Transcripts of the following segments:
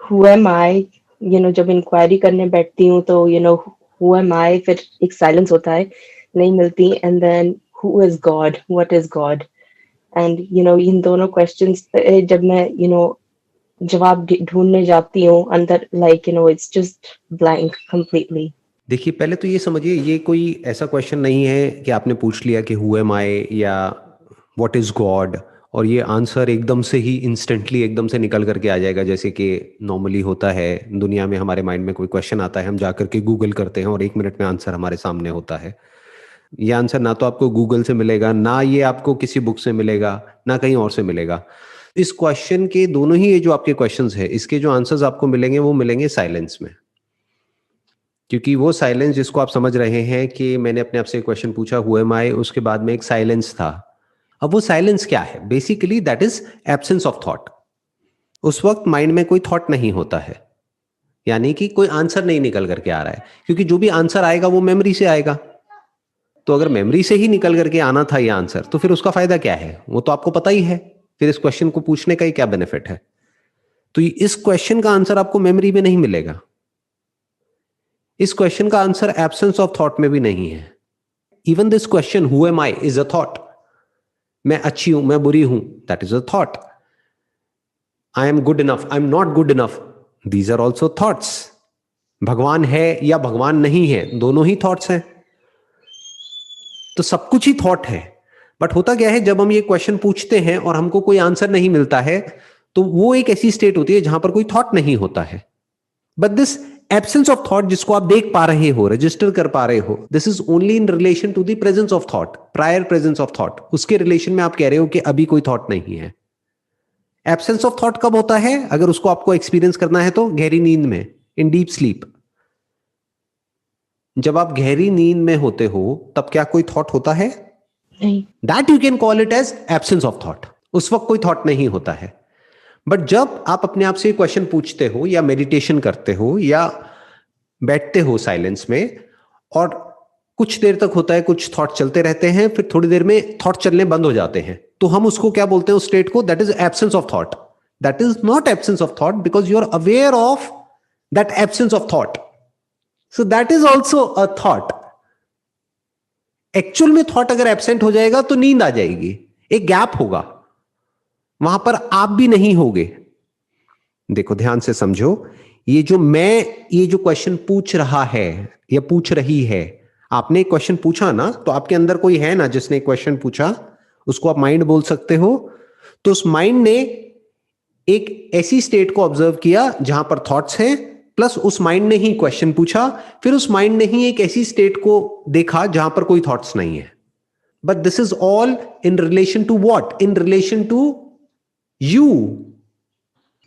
who am I, जब inquiry करने बैठती हूँ तो who am I, फिर एक साइलेंस होता है, नहीं मिलती, and then who is God, what is God, and इन दोनों क्वेश्चंस जब मैं जवाब ढूंढने जाती हूँ अंदर, like it's just blank completely. देखिए, पहले तो ये समझिए, ये कोई ऐसा क्वेश्चन नहीं है कि आपने पूछ लिया कि हु एम आई या व्हाट इज गॉड, और ये आंसर एकदम से ही इंस्टेंटली एकदम से निकल करके आ जाएगा, जैसे कि नॉर्मली होता है दुनिया में। हमारे माइंड में कोई क्वेश्चन आता है, हम जा करके गूगल करते हैं और 1 मिनट में आंसर हमारे सामने होता है। ये आंसर ना तो आपको गूगल से मिलेगा, ना ये आपको किसी बुक से मिलेगा, ना कहीं और से मिलेगा। इस क्वेश्चन के दोनों ही, ये जो आपके क्वेश्चंस है, इसके जो आंसर्स आपको मिलेंगे वो मिलेंगे साइलेंस में। क्योंकि वो साइलेंस जिसको आप समझ रहे हैं कि मैंने अपने आप से क्वेश्चन पूछा हु एम आई, उसके बाद में एक साइलेंस था। अब वो साइलेंस क्या है? Basically that is absence of thought. उस वक्त माइंड में कोई थॉट नहीं होता है, यानी कि कोई आंसर नहीं निकल करके आ रहा है, क्योंकि जो भी आंसर आएगा वो मेमोरी से आएगा। तो अगर मेमोरी से ही निकल करके आना था ये आंसर, तो फिर उसका फायदा क्या है? वो तो आपको पता ही है, फिर इस क्वेश्चन को पूछने का ही क्या बेनिफिट है? तो इस क्वेश्चन का आंसर आपको मेमोरी में नहीं मिलेगा। इस क्वेश्चन का आंसर एब्सेंस ऑफ थॉट में भी नहीं है। Even this question who am I is a thought. मैं अच्छी हूं, मैं बुरी हूं, that is a thought. I am good enough, I am not good enough, these are also thoughts. भगवान है या भगवान नहीं है, दोनों ही थॉट्स हैं। तो सब कुछ ही थॉट है। बट होता क्या है, जब हम ये क्वेश्चन पूछते हैं और हमको कोई आंसर नहीं मिलता है, तो वो एक ऐसी स्टेट होती है जहां पर कोई थॉट नहीं होता है। But this absence of thought जिसको आप देख पा रहे हो, रजिस्टर कर पा रहे हो, this is only in relation to the presence of thought, prior presence of thought. उसके रिलेशन में आप कह रहे हो कि अभी कोई थॉट नहीं है। एब्सेंस ऑफ थॉट कब होता है? अगर उसको आपको एक्सपीरियंस करना है तो गहरी नींद में, इन डीप स्लीप। जब आप गहरी नींद में होते हो तब क्या कोई थॉट होता है? नहीं। That you can call it as absence of thought. उस वक्त कोई थॉट नहीं होता है। बट जब आप अपने आप से क्वेश्चन पूछते हो, या मेडिटेशन करते हो, या बैठते हो साइलेंस में, और कुछ देर तक होता है, कुछ थॉट चलते रहते हैं, फिर थोड़ी देर में थॉट चलने बंद हो जाते हैं, तो हम उसको क्या बोलते हैं उस स्टेट को? That is absence of thought. That is not absence of thought, because you are aware of that absence of thought. So that is also a thought. Actual में थॉट अगर एब्सेंट हो जाएगा तो नींद आ जाएगी, एक गैप होगा, वहां पर आप भी नहीं होगे। देखो, ध्यान से समझो, ये जो क्वेश्चन पूछ रहा है या पूछ रही है, आपने क्वेश्चन पूछा ना, तो आपके अंदर कोई है ना जिसने क्वेश्चन पूछा, उसको आप माइंड बोल सकते हो। तो उस माइंड ने एक ऐसी स्टेट को ऑब्जर्व किया जहां पर थॉट्स हैं, प्लस उस माइंड ने ही क्वेश्चन पूछा, फिर उस माइंड ने ही एक ऐसी स्टेट को देखा जहां पर कोई थॉट्स नहीं है। But this is all in relation to what? In relation to you.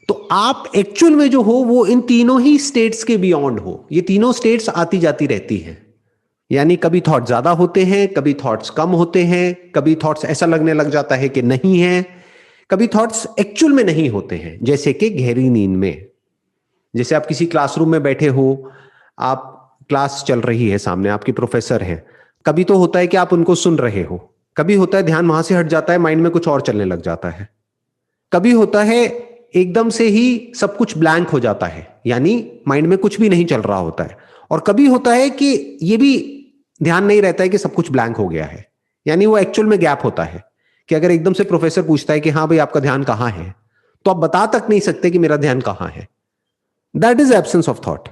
तो आप एक्चुअल में जो हो वो इन तीनों ही स्टेट्स के बियॉन्ड हो। ये तीनों स्टेट्स आती जाती रहती हैं, यानी कभी थॉट ज्यादा होते हैं, कभी थॉट्स कम होते हैं, कभी थॉट्स ऐसा लगने लग जाता है कि नहीं है, कभी थॉट्स एक्चुअल में नहीं होते हैं, जैसे कि गहरी नींद में। जैसे आप किसी क्लासरूम में बैठे हो, आप क्लास चल रही है, सामने आपके प्रोफेसर हैं, कभी तो होता है कि आप उनको सुन रहे हो, कभी होता है ध्यान वहां से हट जाता है, माइंड में कुछ और चलने लग जाता है, कभी होता है एकदम से ही सब कुछ ब्लैंक हो जाता है, यानी माइंड में कुछ भी नहीं चल रहा होता है, और कभी होता है कि ये भी ध्यान नहीं रहता है कि सब कुछ ब्लैंक हो गया है, यानी वो एक्चुअल में गैप होता है कि अगर एकदम से प्रोफेसर पूछता है कि हाँ भाई आपका ध्यान कहाँ है, तो आप बता तक नहीं सकते कि मेरा ध्यान कहाँ है। That is absence of thought.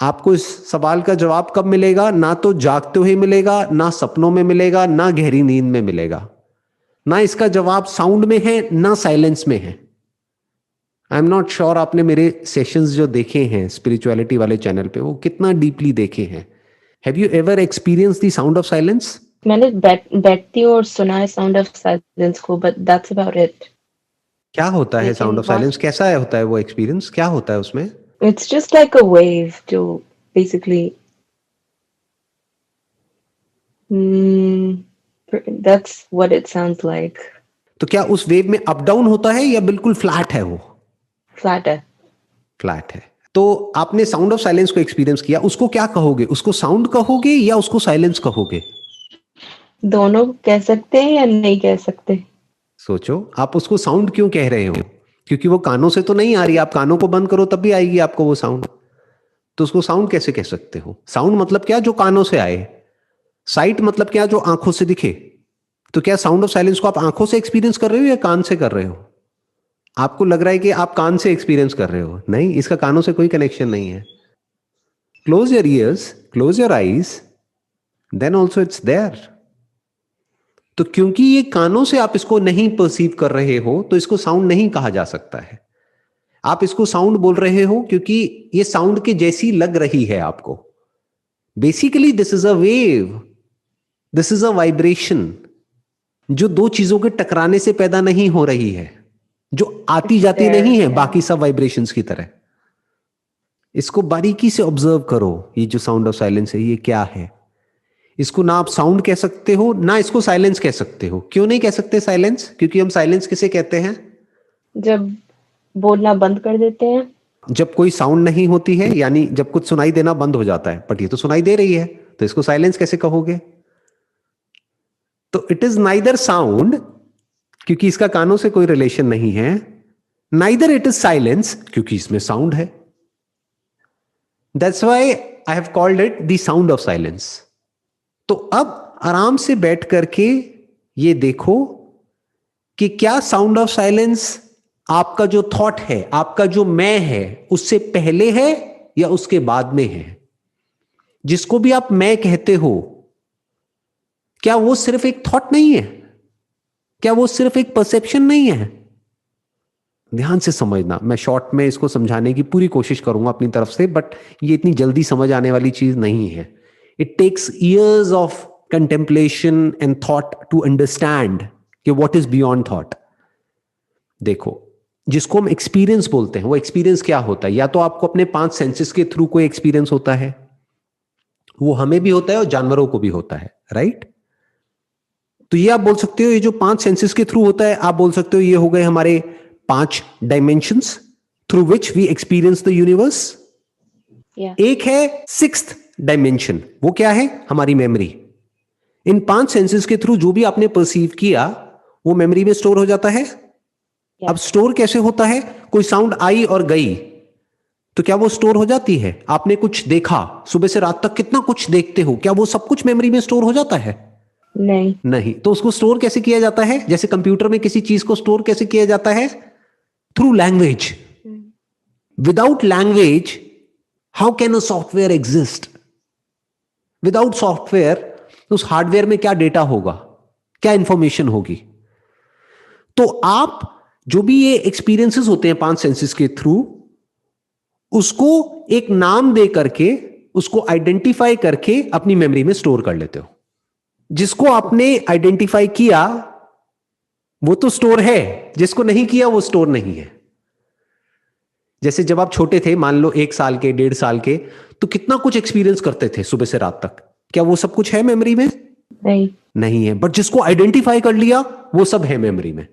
आपको इस सवाल का जवाब कब मिलेगा? ना तो जागते हुए मिलेगा, ना सपनों में मिलेगा, ना गहरी नींद में मिलेगा, ना इसका जवाब साउंड में है, ना साइलेंस में है। आई एम नॉट श्योर आपने मेरे सेशंस जो देखे हैं स्पिरिचुअलिटी वाले चैनल पे, वो कितना डीपली देखे हैं। Have you ever experience the sound of silence? मैंने बैठती हूँ और सुना है साउंड ऑफ साइलेंस को, बट दैट्स अबाउट इट। क्या होता है साउंड लेकिन ऑफ साइलेंस? कैसा है, होता है वो एक्सपीरियंस? क्या होता है उसमें? It's just like a wave जो basically, that's what it sounds like. तो क्या उस वेव में अप डाउन होता है या बिल्कुल फ्लैट है? वो फ्लैट है। फ्लैट है। तो आपने साउंड ऑफ साइलेंस को एक्सपीरियंस किया, उसको क्या कहोगे? उसको साउंड कहोगे या उसको साइलेंस कहोगे? दोनों कह सकते हैं या नहीं कह सकते? सोचो, आप उसको साउंड क्यों कह रहे हो? क्योंकि वो कानों से तो नहीं आ रही, आप कानों को बंद करो तब भी आएगी आपको वो साउंड। तो उसको साउंड कैसे कह सकते हो? साउंड मतलब क्या? जो कानों से आए। साइट मतलब क्या? जो आंखों से दिखे। तो क्या साउंड ऑफ साइलेंस को आप आंखों से एक्सपीरियंस कर रहे हो या कान से कर रहे हो? आपको लग रहा है कि आप कान से एक्सपीरियंस कर रहे हो, नहीं, इसका कानों से कोई कनेक्शन नहीं है। Close your ears, close your eyes, then also it's there. तो क्योंकि ये कानों से आप इसको नहीं परसीव कर रहे हो तो इसको साउंड नहीं कहा जा सकता है। आप इसको साउंड बोल रहे हो क्योंकि ये साउंड के जैसी लग रही है आपको। Basically this is a wave, this is a vibration, जो दो चीजों के टकराने से पैदा नहीं हो रही है, जो आती It's जाती there, नहीं है yeah. बाकी सब वाइब्रेशंस की तरह। इसको बारीकी से ऑब्जर्व करो, ये जो साउंड ऑफ साइलेंस है ये क्या है। इसको ना आप साउंड कह सकते हो ना इसको साइलेंस कह सकते हो। क्यों नहीं कह सकते साइलेंस? क्योंकि हम साइलेंस किसे कहते हैं? जब बोलना बंद कर देते हैं। जब कोई साउंड नहीं होती है, यानी जब कुछ सुनाई देना बंद हो जाता है। बट ये तो सुनाई दे रही है, तो इसको साइलेंस कैसे कहोगे? तो इट इज नाइदर साउंड, क्योंकि इसका कानों से कोई रिलेशन नहीं है, नाइदर इट इज साइलेंस, क्योंकि इसमें साउंड है। That's why I have called it the sound of silence. तो अब आराम से बैठ करके ये देखो कि क्या साउंड ऑफ साइलेंस आपका जो थॉट है, आपका जो मैं है, उससे पहले है या उसके बाद में है? जिसको भी आप मैं कहते हो, क्या वो सिर्फ एक थॉट नहीं है? क्या वो सिर्फ एक परसेप्शन नहीं है? ध्यान से समझना, मैं शॉर्ट में इसको समझाने की पूरी कोशिश करूंगा अपनी तरफ से, बट ये इतनी जल्दी समझ आने वाली चीज नहीं है। It takes years of contemplation and thought to understand कि व्हाट इज बियॉन्ड थॉट। देखो, जिसको हम एक्सपीरियंस बोलते हैं, वो एक्सपीरियंस क्या होता है? या तो आपको अपने 5 सेंसेस के थ्रू कोई एक्सपीरियंस होता है, वो हमें भी होता है और जानवरों को भी होता है, राइट? तो ये आप बोल सकते हो, ये जो 5 सेंसेस के थ्रू होता है, आप बोल सकते हो ये हो गए हमारे 5 dimensions through which we experience the universe. एक है 6th डायमेंशन, वो क्या है? हमारी मेमोरी। इन 5 सेंसेस के थ्रू जो भी आपने परसीव किया वो मेमोरी में स्टोर हो जाता है। अब स्टोर कैसे होता है? कोई साउंड आई और गई तो क्या वो स्टोर हो जाती है? आपने कुछ देखा, सुबह से रात तक कितना कुछ देखते हो, क्या वो सब कुछ मेमोरी में स्टोर हो जाता है? नहीं। नहीं। तो उसको स्टोर कैसे किया जाता है? जैसे कंप्यूटर में किसी चीज को स्टोर कैसे किया जाता है? Through language. Without language how can a software exist? Without software उस हार्डवेयर में क्या डेटा होगा, क्या इंफॉर्मेशन होगी? तो आप जो भी ये एक्सपीरियंसेस होते हैं 5 सेंसेस के थ्रू, उसको एक नाम दे करके, उसको आइडेंटिफाई करके अपनी मेमोरी में स्टोर कर लेते हो। जिसको आपने आइडेंटिफाई किया वो तो स्टोर है, जिसको नहीं किया वो स्टोर नहीं है। जैसे जब आप छोटे थे, मान लो 1 साल के, 1.5 साल के, तो कितना कुछ एक्सपीरियंस करते थे सुबह से रात तक, क्या वो सब कुछ है मेमोरी में? नहीं। नहीं है। बट जिसको आइडेंटिफाई कर लिया वो सब है मेमोरी में।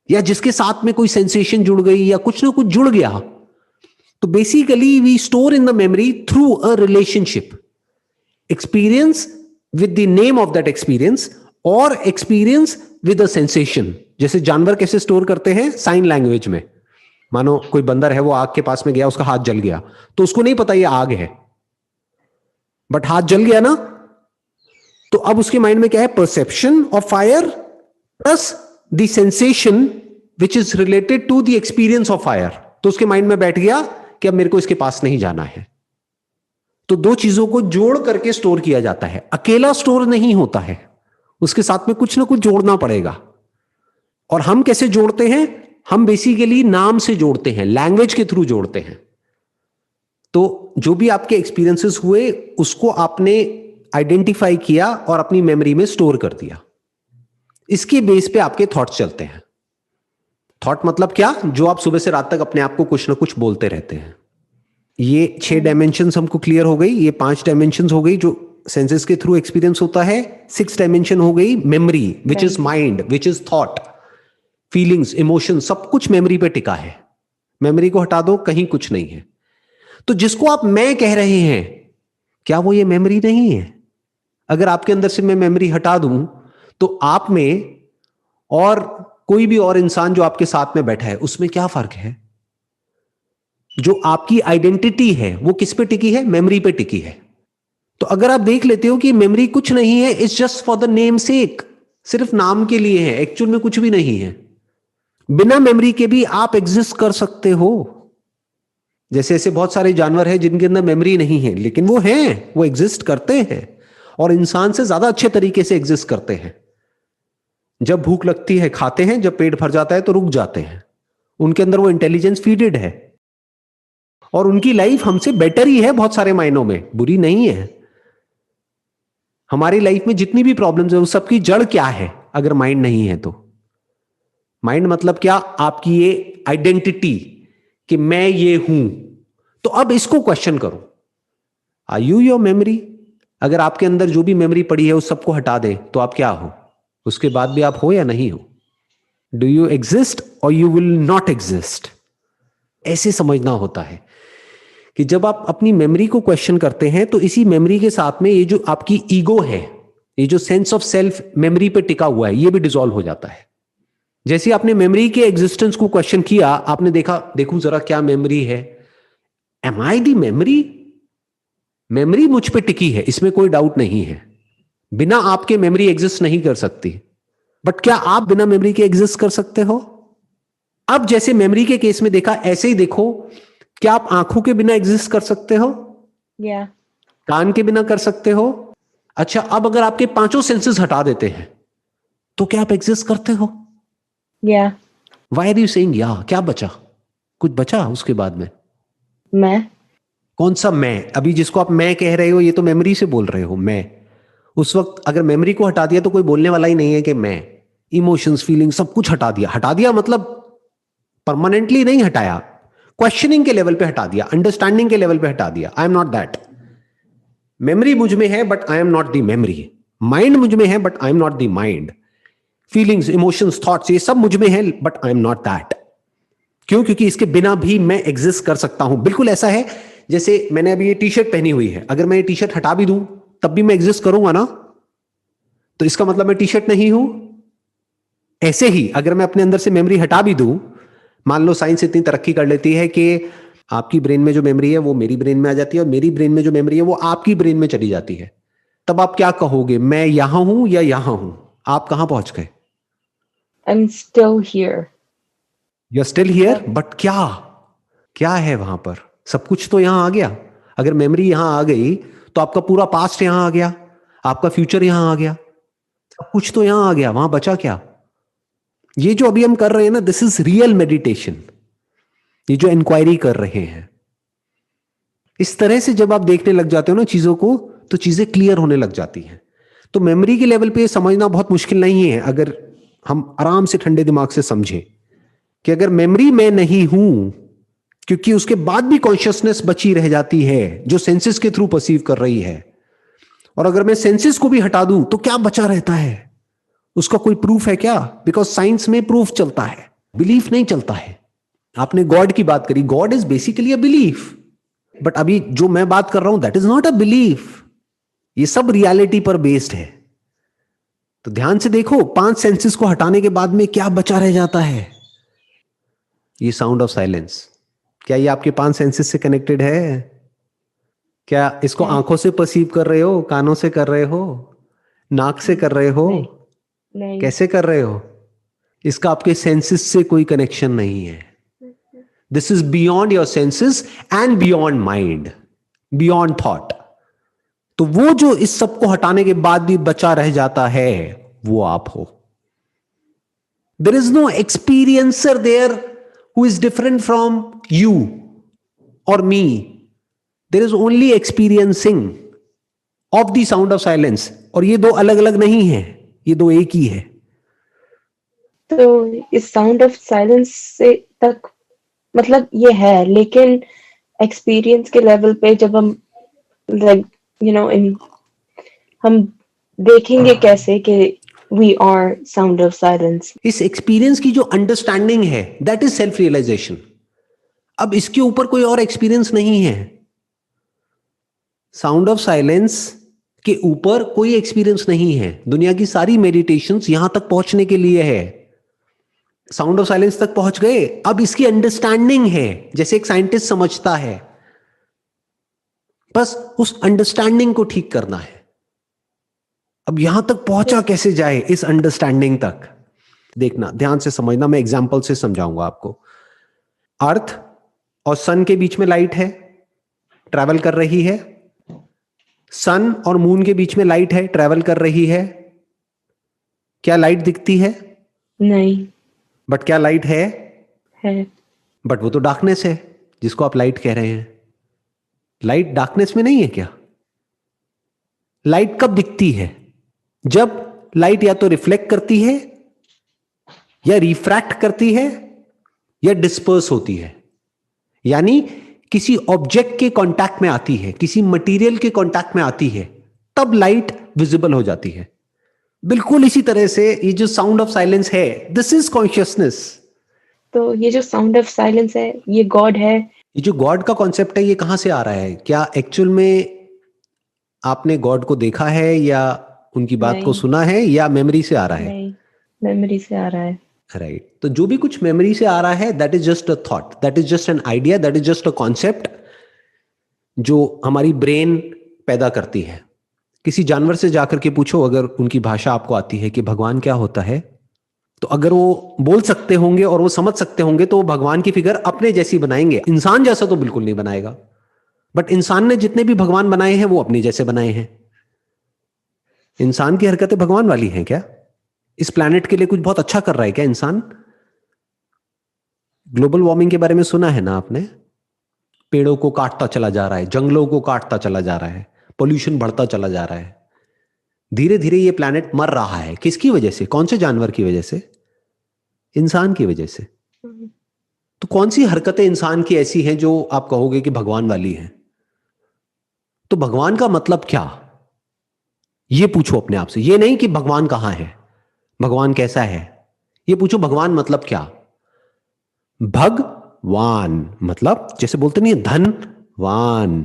या जिसके साथ में कोई सेंसेशन जुड़ गई या कुछ ना कुछ जुड़ गया। तो basically we store in the memory through a relationship, experience with the name of that experience और एक्सपीरियंस विद अ सेंसेशन। जैसे जानवर कैसे स्टोर करते हैं? साइन लैंग्वेज में। मानो कोई बंदर है, वो आग के पास में गया, उसका हाथ जल गया, तो उसको नहीं पता ये आग है, बट हाथ जल गया ना, तो अब उसके माइंड में क्या है? Perception of fire plus the sensation which is related to the experience of fire. तो उसके माइंड में बैठ गया कि अब मेरे को इसके पास नहीं जाना है। तो दो चीजों को जोड़ करके स्टोर किया जाता है, अकेला स्टोर नहीं होता है, उसके साथ में कुछ ना कुछ जोड़ना पड़ेगा। और हम कैसे जोड़ते हैं? हम बेसिकली नाम से जोड़ते हैं, लैंग्वेज के थ्रू जोड़ते हैं। तो जो भी आपके एक्सपीरियंसेस हुए उसको आपने आइडेंटिफाई किया और अपनी मेमोरी में स्टोर कर दिया। इसके बेस पे आपके थॉट्स चलते हैं। थॉट मतलब क्या? जो आप सुबह से रात तक अपने आप को कुछ ना कुछ बोलते रहते हैं। ये 6 डायमेंशंस हमको क्लियर हो गई, ये 5 डायमेंशंस हो गई जो सेंसेस के थ्रू एक्सपीरियंस होता है। 6 डायमेंशन हो गई memory, which is mind, which is thought, feelings, emotion, सब कुछ मेमोरी पे टिका है। मेमोरी को हटा दो, कहीं कुछ नहीं है। तो जिसको आप मैं कह रहे हैं, क्या वो ये मेमोरी नहीं है? अगर आपके अंदर से मैं मेमोरी हटा दूं तो आप में और कोई भी और इंसान जो आपके साथ में बैठा है, उसमें क्या फर्क है? जो आपकी आइडेंटिटी है वो किस पे टिकी है? मेमोरी पे टिकी है। तो अगर आप देख लेते हो कि मेमोरी कुछ नहीं है, it's just for the name सेक, सिर्फ नाम के लिए है, एक्चुअल में कुछ भी नहीं है। बिना मेमोरी के भी आप एग्जिस्ट कर सकते हो। जैसे ऐसे बहुत सारे जानवर हैं जिनके अंदर मेमोरी नहीं है, लेकिन वो हैं, वो एग्जिस्ट करते हैं और इंसान से ज्यादा अच्छे तरीके से एग्जिस्ट करते हैं। जब भूख लगती है खाते हैं, जब पेट भर जाता है तो रुक जाते हैं। उनके अंदर वो इंटेलिजेंस फीडेड है और उनकी लाइफ हमसे बेटर ही है, बहुत सारे मायनों में बुरी नहीं है। हमारी लाइफ में जितनी भी प्रॉब्लम्स है, उस सबकी जड़ क्या है? अगर माइंड नहीं है तो माइंड मतलब क्या? आपकी ये आइडेंटिटी कि मैं ये हूं। तो अब इसको क्वेश्चन करो, आर यू योर मेमोरी? अगर आपके अंदर जो भी मेमोरी पड़ी है उस सबको हटा दे तो आप क्या हो? उसके बाद भी आप हो या नहीं हो? डू यू एग्जिस्ट और यू विल नॉट एग्जिस्ट? ऐसे समझना होता है कि जब आप अपनी मेमोरी को क्वेश्चन करते हैं तो इसी मेमोरी के साथ में ये जो आपकी ईगो है, ये जो सेंस ऑफ सेल्फ मेमोरी पे टिका हुआ है, ये भी डिसॉल्व हो जाता है। जैसे आपने मेमोरी के एग्जिस्टेंस को क्वेश्चन किया, आपने देखा, देखूं जरा क्या मेमोरी है, am I the memory? Memory मुझ पे टिकी है, इसमें कोई डाउट नहीं है। बिना आपके मेमोरी एग्जिस्ट नहीं कर सकती। बट क्या आप बिना मेमोरी के एग्जिस्ट कर सकते हो? अब जैसे मेमोरी के केस में देखा, ऐसे ही देखो, क्या आप आंखों के बिना एग्जिस्ट कर सकते हो? Yeah. कान के बिना कर सकते हो? अच्छा, अब अगर आपके पांचों सेंसेस हटा देते हैं तो क्या आप एग्जिस्ट करते हो? Yeah. Why are you saying या? क्या बचा? कुछ बचा उसके बाद में? मैं। कौन सा मैं? अभी जिसको आप मैं कह रहे हो, ये तो मेमोरी से बोल रहे हो मैं। उस वक्त अगर मेमोरी को हटा दिया तो कोई बोलने वाला ही नहीं है कि मैं। इमोशंस, फीलिंग, सब कुछ हटा दिया। हटा दिया मतलब परमानेंटली नहीं हटाया, क्वेश्चनिंग के लेवल पे हटा दिया, अंडरस्टैंडिंग के लेवल पे हटा दिया। आई एम नॉट दैट। मेमोरी मुझ में है but I am not the memory. Mind मुझ में है but I am not the mind. Feelings, emotions, thoughts, ये सब मुझ में है but I am not that. क्यों? क्योंकि इसके बिना भी मैं एग्जिस्ट कर सकता हूं। बिल्कुल ऐसा है जैसे मैंने अभी ये टी शर्ट पहनी हुई है, अगर मैं ये टी शर्ट हटा भी दूं तब भी मैं एग्जिस्ट करूंगा ना? तो इसका मतलब मैं टी शर्ट नहीं हूं। ऐसे ही अगर मैं अपने अंदर से मेमोरी हटा भी दूं, मान लो साइंस इतनी तरक्की कर लेती है कि आपकी ब्रेन में जो मेमोरी है वो मेरी ब्रेन में आ जाती है और मेरी ब्रेन में जो मेमोरी है वो आपकी ब्रेन में चली जाती है, तब आप क्या कहोगे? मैं यहां हूं या यहां हूं? आप कहां पहुंच गए? I'm still here. You are still here, but क्या क्या है वहां पर? सब कुछ तो यहां आ गया। अगर मेमोरी यहां आ गई तो आपका पूरा पास्ट यहां आ गया, आपका फ्यूचर यहां आ गया, सब कुछ तो यहां आ गया। वहां बचा क्या? ये जो अभी हम कर रहे हैं ना, दिस इज रियल मेडिटेशन। ये जो इंक्वायरी कर रहे हैं, इस तरह से जब आप देखने लग जाते हो ना चीजों को, तो चीजें क्लियर होने लग जाती हैं। तो मेमोरी के लेवल पे समझना बहुत मुश्किल नहीं है अगर हम आराम से ठंडे दिमाग से समझें कि अगर मेमोरी में नहीं हूं, क्योंकि उसके बाद भी कॉन्शियसनेस बची रह जाती है जो सेंसेस के थ्रू परसीव कर रही है, और अगर मैं सेंसेस को भी हटा दूं तो क्या बचा रहता है? उसका कोई प्रूफ है क्या? बिकॉज साइंस में प्रूफ चलता है, बिलीफ नहीं चलता है। आपने गॉड की बात करी, God is basically a belief, but अभी जो मैं बात कर रहा हूं that is not a belief. ये सब रियलिटी पर बेस्ड है। तो ध्यान से देखो, 5 सेंसेस को हटाने के बाद में क्या बचा रह जाता है? ये साउंड ऑफ साइलेंस। क्या ये आपके 5 सेंसेस से कनेक्टेड है? क्या इसको नहीं। आंखों से परसीव कर रहे हो, कानों से कर रहे हो, नाक से कर रहे हो? नहीं। नहीं। कैसे कर रहे हो? इसका आपके सेंसेस से कोई कनेक्शन नहीं है। This is beyond your senses and beyond mind, beyond thought. तो वो जो इस सब को हटाने के बाद भी बचा रह जाता है, वो आप हो। There is no experiencer there who is different from you और me. There is only experiencing of the sound of silence. और ये दो अलग अलग नहीं है, ये दो एक ही है। तो इस साउंड ऑफ साइलेंस से तक मतलब ये है, लेकिन एक्सपीरियंस के लेवल पे जब हम लाइक इन हम देखेंगे कैसे कि we are sound of silence. इस एक्सपीरियंस की जो अंडरस्टैंडिंग है दैट इज सेल्फ रियलाइजेशन। अब इसके ऊपर कोई और एक्सपीरियंस नहीं है। साउंड ऑफ साइलेंस के ऊपर कोई एक्सपीरियंस नहीं है। दुनिया की सारी मेडिटेशंस यहां तक पहुंचने के लिए है। साउंड ऑफ साइलेंस तक पहुंच गए, अब इसकी अंडरस्टैंडिंग है जैसे एक साइंटिस्ट समझता है, बस उस अंडरस्टैंडिंग को ठीक करना है। अब यहां तक पहुंचा कैसे जाए इस अंडरस्टैंडिंग तक, देखना, ध्यान से समझना, मैं एग्जांपल से समझाऊंगा आपको। अर्थ और सन के बीच में लाइट है, ट्रैवल कर रही है। सन और मून के बीच में लाइट है, ट्रैवल कर रही है। क्या लाइट दिखती है? नहीं। बट क्या लाइट है? है। बट वो तो डार्कनेस है जिसको आप लाइट कह रहे हैं। लाइट डार्कनेस में नहीं है क्या? लाइट कब दिखती है? जब लाइट या तो रिफ्लेक्ट करती है, या रिफ्रैक्ट करती है, या डिस्पर्स होती है। यानी किसी ऑब्जेक्ट के कांटेक्ट में आती है, किसी मटेरियल के कांटेक्ट में आती है, तब लाइट विजिबल हो जाती है। बिल्कुल इसी तरह से ये जो साउंड ऑफ साइलेंस है, दिस इज कॉन्शियसनेस। तो ये जो साउंड ऑफ साइलेंस है, ये गॉड है? ये जो गॉड का कॉन्सेप्ट है, ये कहां से आ रहा है? क्या एक्चुअल में आपने गॉड को देखा है, या उनकी बात को नहीं। सुना है, या मेमोरी से आ रहा है? नहीं, मेमोरी से आ रहा है। राइट। तो जो भी कुछ मेमोरी से आ रहा है, that is just a thought, that is just an idea, that is just a concept जो हमारी ब्रेन पैदा करती है। किसी जानवर से जाकर के पूछो, अगर उनकी भाषा आपको आती है, कि भगवान क्या होता है, तो अगर वो बोल सकते होंगे और वो समझ सकते होंगे, तो वो भगवान की फिगर अपने जैसी बनाएंगे। इंसान जैसा तो बिल्कुल नहीं बनाएगा, बट इंसान ने जितने भी भगवान बनाए हैं वो अपने जैसे बनाए हैं। इंसान की हरकतें भगवान वाली हैं क्या? इस प्लैनेट के लिए कुछ बहुत अच्छा कर रहा है क्या इंसान? ग्लोबल वार्मिंग के बारे में सुना है ना आपने? पेड़ों को काटता चला जा रहा है, जंगलों को काटता चला जा रहा है, पोल्यूशन बढ़ता चला जा रहा है। धीरे धीरे ये प्लैनेट मर रहा है। किसकी वजह से? कौन से जानवर की वजह से? इंसान की वजह से। तो कौन सी हरकतें इंसान की ऐसी हैं जो आप कहोगे कि भगवान वाली हैं? तो भगवान का मतलब क्या, ये पूछो अपने आप से। ये नहीं कि भगवान कहां है, भगवान कैसा है, ये पूछो भगवान मतलब क्या। भगवान मतलब, जैसे बोलते नहीं है धनवान।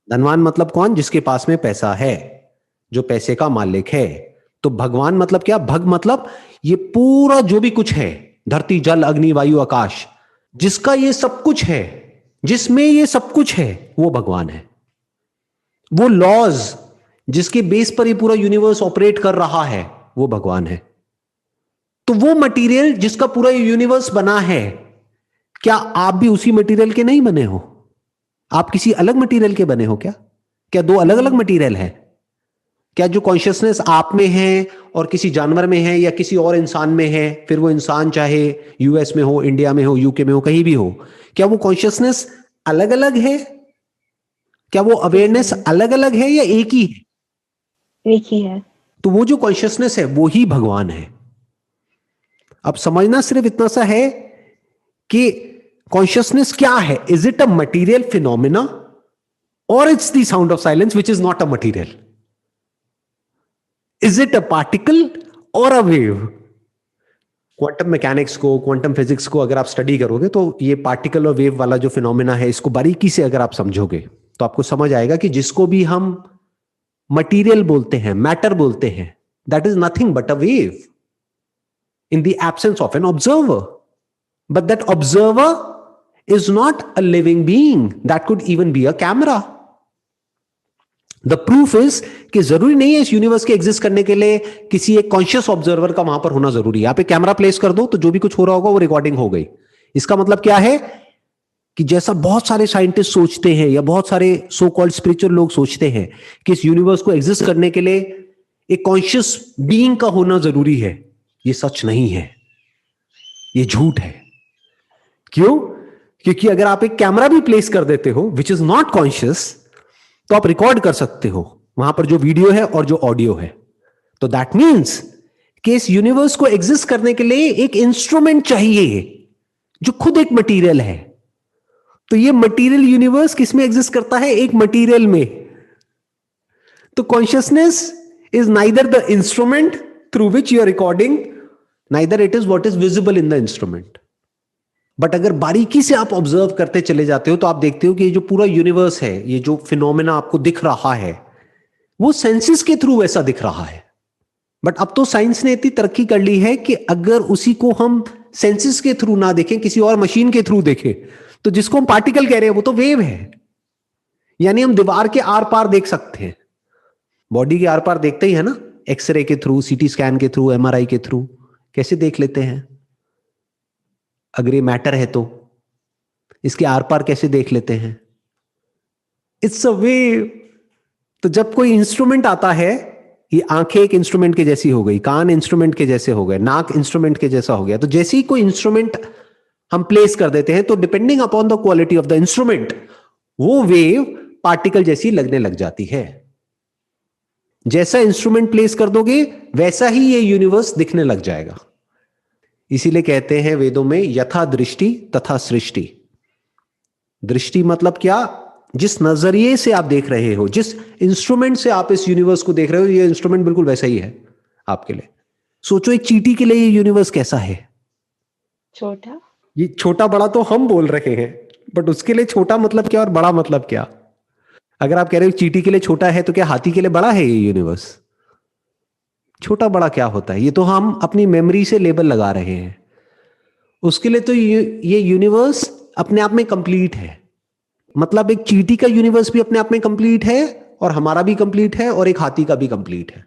धनवान मतलब कौन? जिसके पास में पैसा है, जो पैसे का मालिक है। तो भगवान मतलब क्या? भग मतलब ये पूरा जो भी कुछ है, धरती जल अग्नि वायु आकाश, जिसका ये सब कुछ है, जिसमें ये सब कुछ है, वो भगवान है। वो लॉज जिसके बेस पर ये पूरा यूनिवर्स ऑपरेट कर रहा है, वो भगवान है। तो वो मटेरियल जिसका पूरा यूनिवर्स बना है, क्या आप भी उसी मटेरियल के नहीं बने हो? आप किसी अलग मटेरियल के बने हो क्या? क्या दो अलग अलग मटेरियल है? क्या जो कॉन्शियसनेस आप में है और किसी जानवर में है, या किसी और इंसान में है, फिर वो इंसान चाहे यूएस में हो, इंडिया में हो, यूके में हो, कहीं भी हो, क्या वो कॉन्शियसनेस अलग अलग है? क्या वो अवेयरनेस अलग अलग है, या एक ही है? एक ही है। तो वो जो कॉन्शियसनेस है वो ही भगवान है। अब समझना सिर्फ इतना सा है कि कॉन्शियसनेस क्या है। Is it a material phenomena, और it's the sound of silence which is not a material? Is it a particle और अ वेव? क्वांटम मैकेनिक्स को, क्वांटम फिजिक्स को अगर आप स्टडी करोगे, तो ये पार्टिकल और वेव वाला जो फिनोमिना है, इसको बारीकी से अगर आप समझोगे, तो आपको समझ आएगा कि जिसको भी हम मटीरियल बोलते हैं, मैटर बोलते हैं, that is nothing but a wave in the absence of an observer. But that observer is not a living being. That could even be a camera. The proof is कि जरूरी नहीं है इस universe के exist करने के लिए किसी एक कॉन्शियस ऑब्जर्वर का वहां पर होना जरूरी है। आप एक कैमरा प्लेस कर दो तो जो भी कुछ हो रहा होगा वो रिकॉर्डिंग हो गई। इसका मतलब क्या है कि जैसा बहुत सारे साइंटिस्ट सोचते हैं, या बहुत सारे सो कॉल्ड स्पिरिचुअल लोग सोचते हैं कि इस यूनिवर्स को एग्जिस्ट करने के लिए एक कॉन्शियस बीइंग का होना जरूरी है, ये सच नहीं है, ये झूठ है। क्यों? क्योंकि अगर आप एक कैमरा भी प्लेस कर देते हो विच इज नॉट कॉन्शियस, तो आप रिकॉर्ड कर सकते हो वहां पर जो वीडियो है और जो ऑडियो है। तो दैट मीन्स कि इस यूनिवर्स को एग्जिस्ट करने के लिए एक इंस्ट्रूमेंट चाहिए जो खुद एक मटेरियल है। तो ये मटेरियल यूनिवर्स किस में एग्जिस्ट करता है? एक मटेरियल में। तो consciousness is neither the instrument through which you are recording, neither it is what is visible in the instrument. But अगर बारीकी से आप ऑब्जर्व करते चले जाते हो, तो आप देखते हो कि ये जो पूरा यूनिवर्स है, ये जो फिनोमेना आपको दिख रहा है, वो सेंसेस के थ्रू वैसा दिख रहा है। बट अब तो साइंस ने इतनी तरक्की कर ली है कि अगर उसी को हम सेंसेस के थ्रू ना देखें, किसी और मशीन के थ्रू देखें, तो जिसको हम पार्टिकल कह रहे हैं वो तो वेव है। यानी हम दीवार के आर पार देख सकते हैं, बॉडी के आर पार देखते ही है ना, एक्सरे के थ्रू, सीटी स्कैन के थ्रू, एमआरआई के थ्रू कैसे देख लेते हैं? अगर ये मैटर है तो इसके आर पार कैसे देख लेते हैं? It's a wave. तो जब कोई इंस्ट्रूमेंट आता है, ये आंखें एक इंस्ट्रूमेंट के जैसी हो गई, कान इंस्ट्रूमेंट के जैसे हो गए, नाक इंस्ट्रूमेंट के जैसा हो गया, तो जैसे ही कोई इंस्ट्रूमेंट हम प्लेस कर देते हैं तो depending upon the quality of the instrument वो वेव पार्टिकल जैसी लगने लग जाती है। जैसा इंस्ट्रूमेंट प्लेस कर दोगे वैसा ही ये यूनिवर्स दिखने लग जाएगा। इसीलिए कहते हैं वेदों में यथा दृष्टि तथा सृष्टि। दृष्टि मतलब क्या? जिस नजरिए से आप देख रहे हो, जिस इंस्ट्रूमेंट से आप इस यूनिवर्स को देख रहे हो, ये इंस्ट्रूमेंट बिल्कुल वैसा ही है आपके लिए। सोचो एक चींटी के लिए ये यूनिवर्स कैसा है? छोटा। ये छोटा बड़ा तो हम बोल रहे हैं, बट उसके लिए छोटा मतलब क्या और बड़ा मतलब क्या? अगर आप कह रहे हो चींटी के लिए छोटा है, तो क्या हाथी के लिए बड़ा है ये यूनिवर्स? छोटा बड़ा क्या होता है? ये तो हम अपनी मेमोरी से लेबल लगा रहे हैं। उसके लिए तो ये यूनिवर्स अपने आप में कंप्लीट है। मतलब एक चींटी का यूनिवर्स भी अपने आप में कंप्लीट है, और हमारा भी कंप्लीट है, और एक हाथी का भी कंप्लीट है।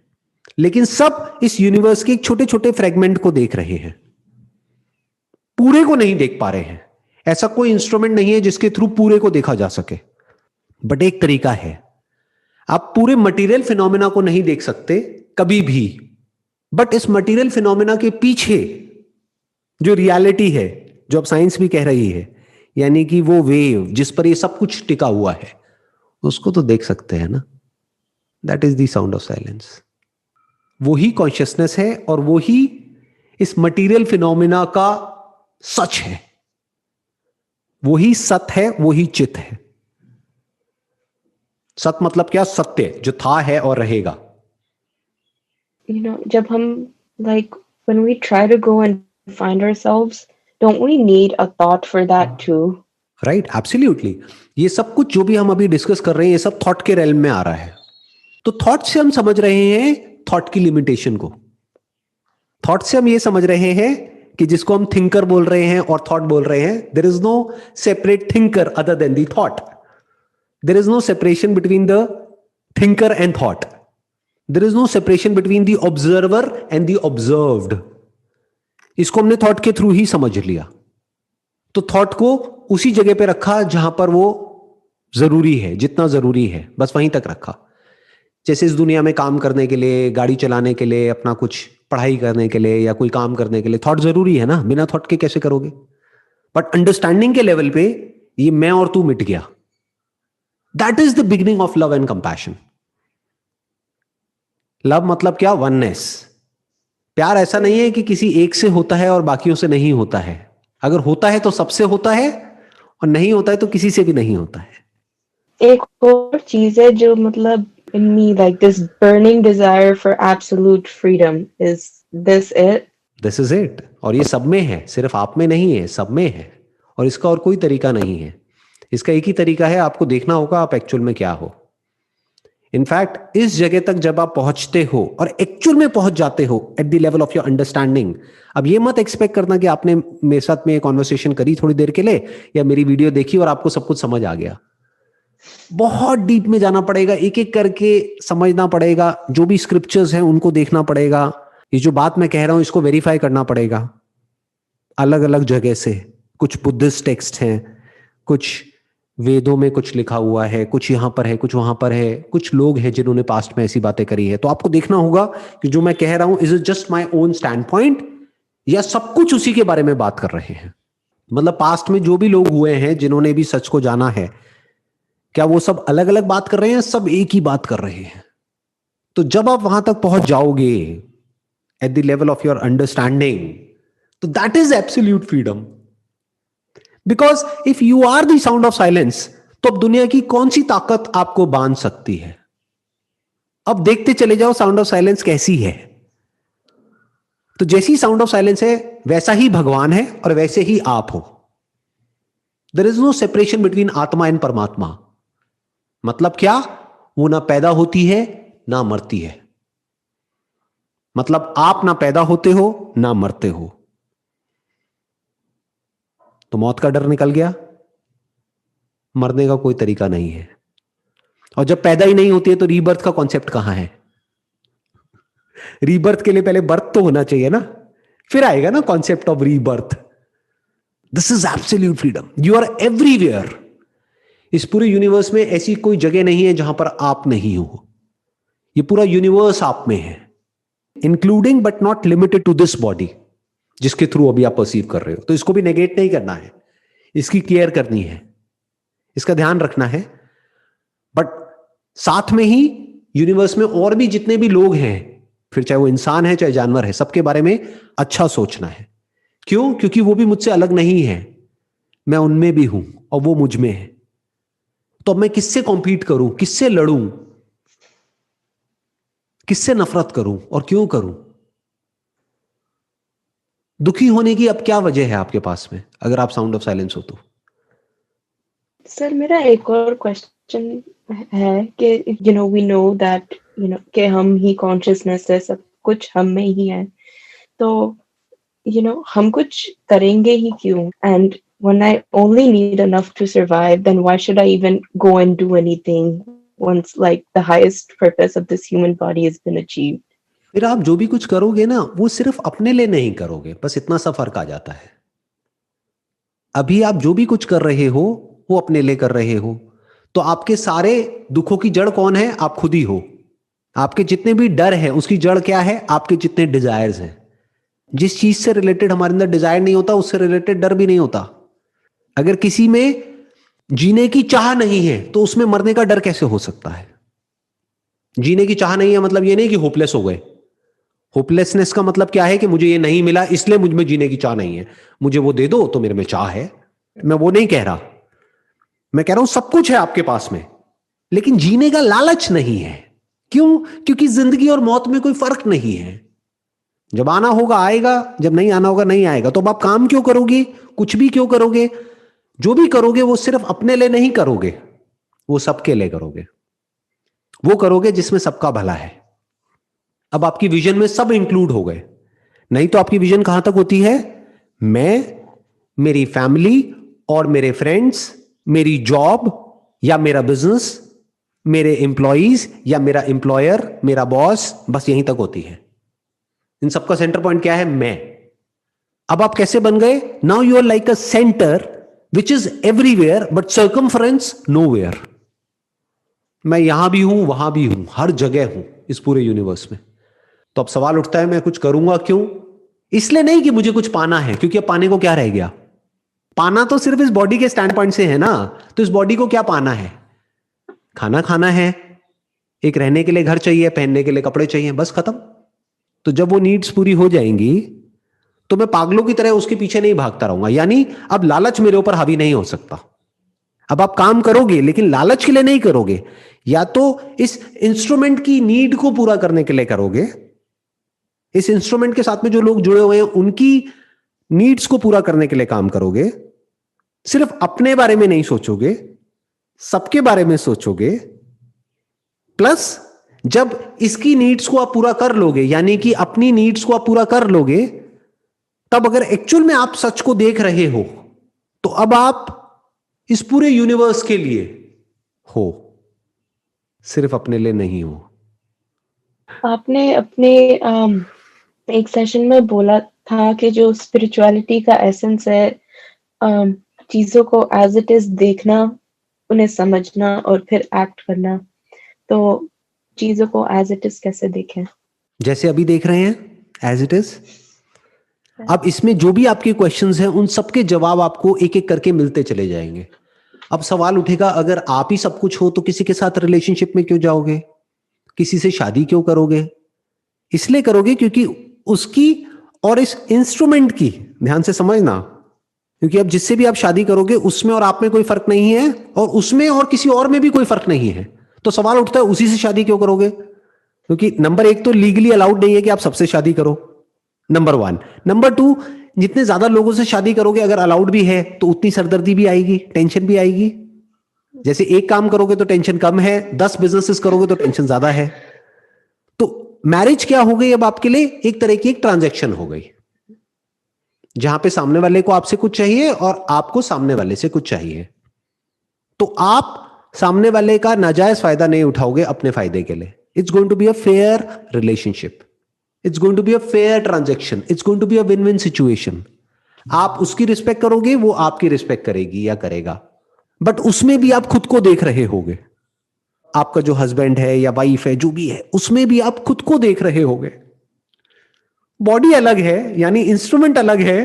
लेकिन सब इस यूनिवर्स के छोटे छोटे फ्रेगमेंट को देख रहे हैं, पूरे को नहीं देख पा रहे हैं। ऐसा कोई इंस्ट्रूमेंट नहीं है जिसके थ्रू पूरे को देखा जा सके। बट एक तरीका है, आप पूरे मटेरियल फिनोमेना को नहीं देख सकते कभी भी, बट इस मटेरियल फिनोमेना के पीछे जो रियलिटी है, जो अब साइंस भी कह रही है, यानी कि वो वेव जिस पर ये सब कुछ टिका हुआ है, उसको तो देख सकते हैं ना। That is the sound of silence. वही कॉन्शियसनेस है और वही इस मटेरियल फिनोमेना का सच है। वही सत है, वही चित है। सत मतलब क्या? सत्य, जो था, है और रहेगा। जब हम like when we try to go and find ourselves, don't we need a thought for that too? Right, absolutely. ये सब कुछ जो भी हम अभी डिस्कस कर रहे हैं, ये सब थॉट के रेल्म में आ रहा है। तो थॉट से हम समझ रहे हैं थॉट की लिमिटेशन को। थॉट से हम ये समझ रहे हैं कि जिसको हम थिंकर बोल रहे हैं और थॉट बोल रहे हैं, there is no separate thinker other than the thought. There is no separation between the thinker and thought. There is no separation between the observer and the observed. इसको हमने थॉट के थ्रू ही समझ लिया। तो thought को उसी जगह पे रखा जहां पर वो जरूरी है, जितना जरूरी है बस वहीं तक रखा। जैसे इस दुनिया में काम करने के लिए, गाड़ी चलाने के लिए, अपना कुछ पढ़ाई करने के लिए या कोई काम करने के लिए थॉट जरूरी है ना, बिना थॉट के कैसे करोगे? बट अंडरस्टैंडिंग के लेवल पे ये मैं और तू मिट गया। That is the beginning of love and compassion. Love मतलब क्या? वननेस। प्यार ऐसा नहीं है कि किसी एक से होता है और बाकियों से नहीं होता है। अगर होता है तो सबसे होता है, और नहीं होता है तो किसी से भी नहीं होता है। एक और चीज है जो मतलब in me, like this burning desire for absolute freedom. Is this it? This is it. और ये सब में है, सिर्फ आप में नहीं है, सब में है। और इसका और कोई तरीका नहीं है। इसका एक ही तरीका है, आपको देखना होगा आप एक्चुअल में क्या हो। इनफैक्ट इस जगह तक जब आप पहुंचते हो और एक्चुअल में पहुंच जाते हो eight the level of your understanding, अब ये मत एक्सपेक्ट करना कि आपने मेरे साथ में कॉन्वर्सेशन करी थोड़ी देर के लिए या मेरी वीडियो देखी और आपको सब कुछ समझ आ गया। बहुत डीप में जाना पड़ेगा, एक एक करके समझना पड़ेगा, जो भी स्क्रिप्चर्स हैं उनको देखना पड़ेगा। ये जो बात मैं कह रहा हूं इसको वेरीफाई करना पड़ेगा अलग अलग जगह से। कुछ बुद्धिस्ट टेक्स्ट हैं, कुछ वेदों में कुछ लिखा हुआ है, कुछ यहां पर है, कुछ वहां पर है, कुछ लोग हैं जिन्होंने पास्ट में ऐसी बातें करी है। तो आपको देखना होगा कि जो मैं कह रहा हूं is it just my own stand point या सब कुछ उसी के बारे में बात कर रहे हैं। मतलब पास्ट में जो भी लोग हुए हैं जिन्होंने भी सच को जाना है, क्या वो सब अलग अलग बात कर रहे हैं, सब एक ही बात कर रहे हैं? तो जब आप वहां तक पहुंच जाओगे at the level of your understanding, तो that is absolute freedom. Because if you are the sound of silence, तो अब दुनिया की कौन सी ताकत आपको बांध सकती है? अब देखते चले जाओ साउंड ऑफ साइलेंस कैसी है। तो जैसी साउंड ऑफ साइलेंस है वैसा ही भगवान है और वैसे ही आप हो। There is no separation between atma and paramatma. मतलब क्या? वो ना पैदा होती है ना मरती है। मतलब आप ना पैदा होते हो ना मरते हो। तो मौत का डर निकल गया, मरने का कोई तरीका नहीं है। और जब पैदा ही नहीं होती है तो रीबर्थ का कॉन्सेप्ट कहां है? रीबर्थ के लिए पहले बर्थ तो होना चाहिए ना, फिर आएगा ना concept of rebirth. This is absolute freedom, you are everywhere. इस पूरे यूनिवर्स में ऐसी कोई जगह नहीं है जहां पर आप नहीं हो। ये पूरा यूनिवर्स आप में है, including but not limited to this body जिसके थ्रू अभी आप परसीव कर रहे हो। तो इसको भी नेगेट नहीं करना है, इसकी केयर करनी है, इसका ध्यान रखना है। बट साथ में ही यूनिवर्स में और भी जितने भी लोग हैं, फिर चाहे वो इंसान है चाहे जानवर है, सबके बारे में अच्छा सोचना है। क्यों? क्योंकि वो भी मुझसे अलग नहीं है, मैं उनमें भी हूं और वो मुझ में है। तो अब मैं किससे कॉम्पीट करूं, किससे लड़ूं, किससे नफरत करूं और क्यों करूं? दुखी होने की अब क्या वजह है आपके पास में, अगर आप साउंड ऑफ साइलेंस हो तो? सर मेरा एक और क्वेश्चन है कि वी नो दैट कि हम ही कॉन्शियसनेस है, सब कुछ हम में ही है। तो हम कुछ करेंगे ही क्यों? And when I only need enough to survive, then why should I even go and do anything once like the highest purpose of this human body has been achieved? फिर आप जो भी कुछ करोगे ना, वो सिर्फ अपने लिए नहीं करोगे, बस इतना सा फर्क आ जाता है। अभी आप जो भी कुछ कर रहे हो वो अपने लिए कर रहे हो, तो आपके सारे दुखों की जड़ कौन है? आप खुद ही हो। आपके जितने भी डर है उसकी जड़ क्या है? आपके जितने डिजायर्स हैं। जिस चीज से रिलेटेड हमारे अंदर डिजायर नहीं होता, उससे रिलेटेड डर भी नहीं होता। अगर किसी में जीने की चाह नहीं है तो उसमें मरने का डर कैसे हो सकता है? जीने की चाह नहीं है मतलब ये नहीं कि होपलेस हो गए। होपलेसनेस का मतलब क्या है? कि मुझे ये नहीं मिला इसलिए मुझ में जीने की चाह नहीं है, मुझे वो दे दो तो मेरे में चाह है। मैं वो नहीं कह रहा, मैं कह रहा हूं सब कुछ है आपके पास में, लेकिन जीने का लालच नहीं है। क्यों? क्योंकि जिंदगी और मौत में कोई फर्क नहीं है। जब आना होगा आएगा, जब नहीं आना होगा नहीं आएगा। तो अब आप काम क्यों करोगे, कुछ भी क्यों करोगे? जो भी करोगे वो सिर्फ अपने लिए नहीं करोगे, वो सबके लिए करोगे। वो करोगे जिसमें सबका भला है। अब आपकी विजन में सब इंक्लूड हो गए। नहीं तो आपकी विजन कहां तक होती है? मैं, मेरी फैमिली और मेरे फ्रेंड्स, मेरी जॉब या मेरा बिजनेस, मेरे एम्प्लॉइज या मेरा एम्प्लॉयर, मेरा बॉस, बस यहीं तक होती है। इन सबका सेंटर पॉइंट क्या है? मैं। अब आप कैसे बन गए? Now you are like a centre which is everywhere but circumference nowhere. मैं यहां भी हूं, वहां भी हूं, हर जगह हूं इस पूरे यूनिवर्स में। तो अब सवाल उठता है मैं कुछ करूंगा क्यों? इसलिए नहीं कि मुझे कुछ पाना है, क्योंकि अब पाने को क्या रह गया? पाना तो सिर्फ इस बॉडी के स्टैंड पॉइंट से है ना। तो इस बॉडी को क्या पाना है? खाना खाना है, एक रहने के लिए घर चाहिए, पहनने के लिए कपड़े चाहिए, बस खत्म। तो जब वो नीड्स पूरी हो जाएंगी तो मैं पागलों की तरह उसके पीछे नहीं भागता रहूंगा। यानी अब लालच मेरे ऊपर हावी नहीं हो सकता। अब आप काम करोगे लेकिन लालच के लिए नहीं करोगे, या तो इस इंस्ट्रूमेंट की नीड को पूरा करने के लिए करोगे, इस इंस्ट्रूमेंट के साथ में जो लोग जुड़े हुए हैं उनकी नीड्स को पूरा करने के लिए काम करोगे। सिर्फ अपने बारे में नहीं सोचोगे, सबके बारे में सोचोगे। प्लस जब इसकी नीड्स को आप पूरा कर लोगे, यानी कि अपनी नीड्स को आप पूरा कर लोगे, तब अगर एक्चुअल में आप सच को देख रहे हो तो अब आप इस पूरे यूनिवर्स के लिए हो, सिर्फ अपने लिए नहीं हो। आपने अपने एक सेशन में बोला था कि जो स्पिरिचुअलिटी का एसेंस है, चीजों को एज इट इज देखना, उन्हें समझना और फिर एक्ट करना। तो चीजों को एज इट इज कैसे देखें? जैसे अभी देख रहे हैं एज इट इज। अब इसमें जो भी आपके क्वेश्चंस हैं उन सबके जवाब आपको एक एक करके मिलते चले जाएंगे। अब सवाल उठेगा, अगर आप ही सब कुछ हो तो किसी के साथ रिलेशनशिप में क्यों जाओगे? किसी से शादी क्यों करोगे? इसलिए करोगे क्योंकि उसकी और इस इंस्ट्रूमेंट की, ध्यान से समझना, क्योंकि अब जिससे भी आप शादी करोगे उसमें और आप में कोई फर्क नहीं है, और उसमें और किसी और में भी कोई फर्क नहीं है। तो सवाल उठता है उसी से शादी क्यों करोगे? क्योंकि नंबर एक तो लीगली अलाउड नहीं है कि आप सबसे शादी करो, नंबर वन। नंबर टू, जितने ज्यादा लोगों से शादी करोगे, अगर अलाउड भी है तो उतनी सरदर्दी भी आएगी, टेंशन भी आएगी। जैसे एक काम करोगे तो टेंशन कम है, 10 बिजनेसेस करोगे तो टेंशन ज्यादा है। तो मैरिज क्या हो गई अब आपके लिए? एक तरह की एक ट्रांजैक्शन हो गई। जहां पे सामने वाले को आपसे कुछ चाहिए और आपको सामने वाले से कुछ चाहिए, तो आप सामने वाले का नाजायज फायदा नहीं उठाओगे अपने फायदे के लिए. It's going to be a fair relationship, it's going to be a fair transaction, it's going to be a win win situation. आप उसकी रिस्पेक्ट करोगे, वो आपकी रिस्पेक्ट करेगी या करेगा, बट उसमें भी आप खुद को देख रहे होगे. आपका जो हस्बैंड है या वाइफ है, जो भी है, उसमें भी आप खुद को देख रहे होगे. बॉडी अलग है, यानी इंस्ट्रूमेंट अलग है,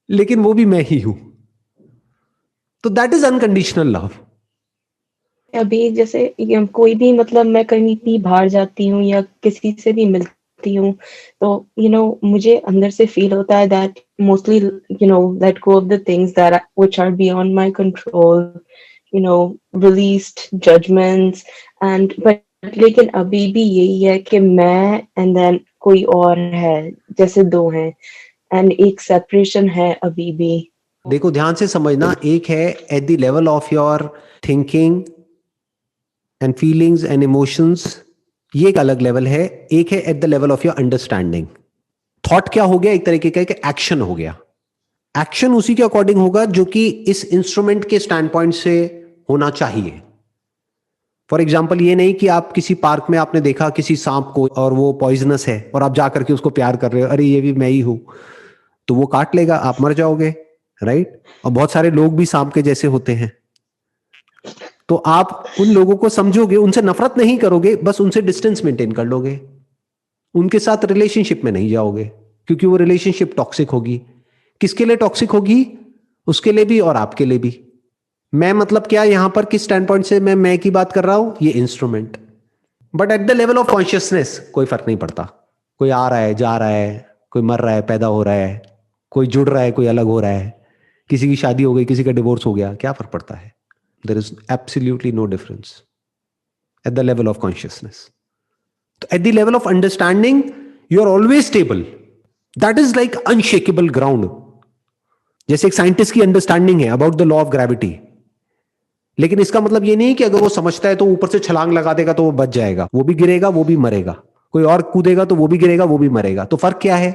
लेकिन वो भी मैं ही हूं. तो दैट इज अनकंडीशनल लव. अभी जैसे कोई भी मतलब मैं कहीं भी बाहर जाती हूँ या किसी से भी मिलती हूँ, तो मुझे अंदर से फील होता है that mostly let go of the things that which are beyond my control, released judgments and but लेकिन अभी भी यही है कि मैं एंड देन कोई और है, जैसे दो हैं एंड एक सेपरेशन है अभी भी. देखो ध्यान से समझना, एक है eight the level of your thinking and feelings and emotions, ये एक अलग लेवल है. एक है eight the level of your understanding. Thought क्या हो गया, एक तरीके का एक एक्शन हो गया. एक्शन उसी के अकॉर्डिंग होगा जो कि इस इंस्ट्रूमेंट के स्टैंड पॉइंट से होना चाहिए. फॉर एग्जाम्पल, ये नहीं कि आप किसी पार्क में आपने देखा किसी सांप को और वो पॉइजनस है और आप जाकर के उसको प्यार कर रहे हो, अरे ये भी मैं ही हूं, तो वो काट लेगा, आप मर जाओगे, राइट. और बहुत सारे लोग भी सांप के जैसे होते हैं. तो आप उन लोगों को समझोगे, उनसे नफरत नहीं करोगे, बस उनसे डिस्टेंस मेंटेन कर लोगे. उनके साथ रिलेशनशिप में नहीं जाओगे, क्योंकि वो रिलेशनशिप टॉक्सिक होगी. किसके लिए टॉक्सिक होगी? उसके लिए भी और आपके लिए भी. मैं मतलब क्या, यहां पर किस स्टैंड पॉइंट से मैं की बात कर रहा हूं, ये instrument. But at the level of consciousness कोई फर्क नहीं पड़ता. कोई आ रहा है, जा रहा है, कोई मर रहा है, पैदा हो रहा है, कोई जुड़ रहा है, कोई अलग हो रहा है, किसी की शादी हो गई, किसी का डिवोर्स हो गया, क्या फर्क पड़ता है? There is absolutely no difference at the level of consciousness. तो at the level of understanding you are always stable. That is like unshakeable ground. जैसे एक साइंटिस्ट की अंडरस्टैंडिंग है about the law of gravity, लेकिन इसका मतलब ये नहीं कि अगर वो समझता है तो ऊपर से छलांग लगा देगा तो वो बच जाएगा. वो भी गिरेगा, वो भी मरेगा. कोई और कूदेगा तो वो भी गिरेगा, वो भी मरेगा. तो फर्क क्या है?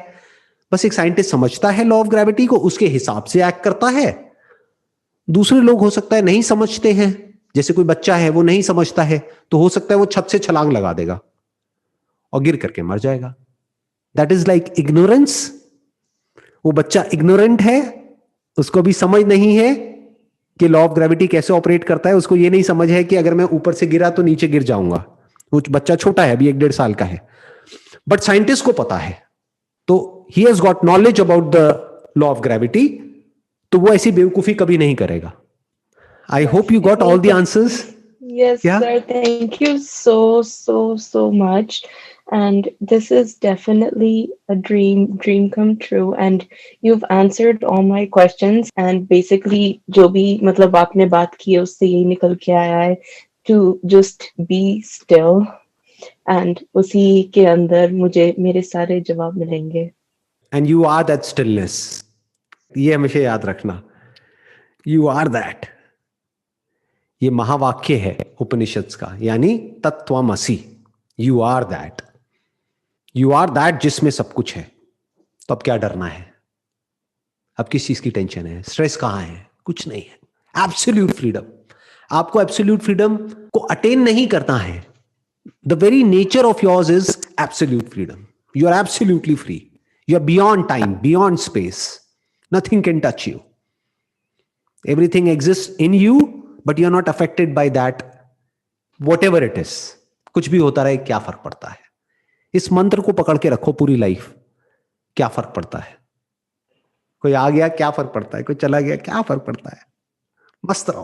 बस एक साइंटिस्ट समझता है लॉ ऑफ ग्रेविटी को, उसके हिसाब से एक्ट करता है. दूसरे लोग हो सकता है नहीं समझते हैं, जैसे कोई बच्चा है वो नहीं समझता है, तो हो सकता है वो छत से छलांग लगा देगा और गिर करके मर जाएगा. That is like ignorance. वो बच्चा इग्नोरेंट है, उसको भी समझ नहीं है कि लॉ ऑफ ग्रेविटी कैसे ऑपरेट करता है. उसको ये नहीं समझ है कि अगर मैं ऊपर से गिरा तो नीचे गिर जाऊंगा. वो बच्चा छोटा है, अभी 1-1.5 साल का है, बट साइंटिस्ट को पता है. तो he has got knowledge about the law of gravity, तो वो ऐसी बेवकूफी कभी नहीं करेगा. I hope you got all the answers. Yes, sir. Thank you so much. And this is definitely a dream come true. And you've answered all my questions. And basically, जो भी मतलब आपने बात की है उससे यही निकल के आया है to just be still. And उसी के अंदर मुझे मेरे सारे जवाब मिलेंगे. And you are that stillness. ये हमेशा याद रखना. You are that. ये महावाक्य है उपनिषद का, यानी तत्त्वमसि. You are that. You are that जिसमें सब कुछ है. तो अब क्या डरना है? अब किस चीज की टेंशन है? स्ट्रेस कहां है? कुछ नहीं है. Absolute freedom. आपको एब्सोल्यूट फ्रीडम को अटेन नहीं करना है. The very nature of yours is absolute freedom. You are absolutely free. You are beyond time, beyond space. Nothing can touch you. Everything exist in you, but you're not affected by that, whatever it is. कुछ भी होता रहे, क्या फर्क पड़ता है? इस मंत्र को पकड़ के रखो पूरी लाइफ. क्या फर्क पड़ता है? कोई आ गया, क्या फर्क पड़ता है? कोई चला गया, क्या फर्क पड़ता है? मस्त रहो.